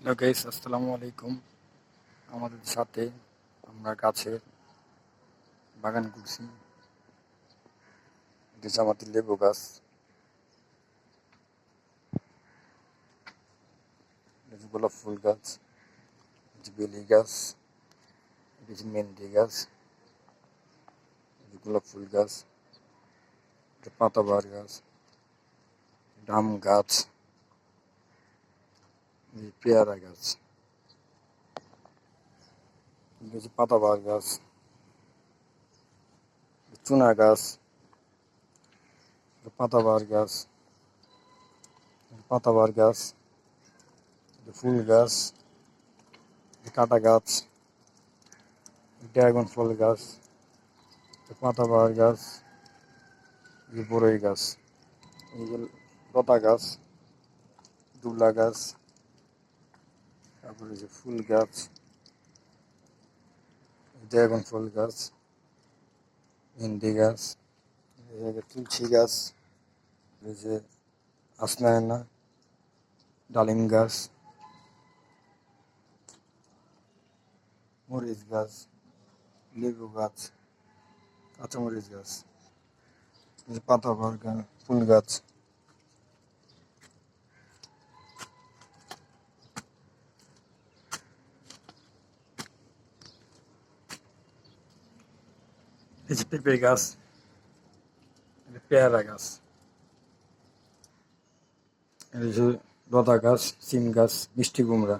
Hello guys, আসসালামু আলাইকুম। আমাদের সাথে আমরা গাছের বাগান করছি। এটা হচ্ছে আমাদের লেবু গাছ, এটা হচ্ছে গোলাপ ফুল গাছ, এটা হচ্ছে বেলি গাছ, এটা হচ্ছে মেহেন্দি গাছ, এটা হচ্ছে গোলাপ ফুল গাছ, এটা পাতাবাহার গাছ, এটা আম গাছ, এটা পেয়ারা গাছ, এটা হচ্ছে পাতাবাহার গাছ, চুনা গাছ, এটা পাতাবাহার গাছ, এটা পাতাবাহার গাছ, এটা ফুল গাছ, এটা কাঁটা গাছ, ড্রাগন ফল গাছ, এটা পাতাবাহার গাছ, এই বড়ই গাছ, এই যে লতা গাছ, দুলা গাছ, তারপরে যে ফুল গাছ, ড্রাগন ফল গাছ, ভেন্ডি গাছ, এই যে তুলসী গাছ, এই যে আসনায়না, ডালিম গাছ, মরিচ গাছ, লেবু গাছ, কাঁচামরিচ গাছ, এই যে পাতাবাহার গাছ, ফুল গাছ, এই যে পেঁপে গাছ, এই যে পেয়ারা গাছ, এই যে লতা গাছ, সিম গাছ, মিষ্টি কুমড়া।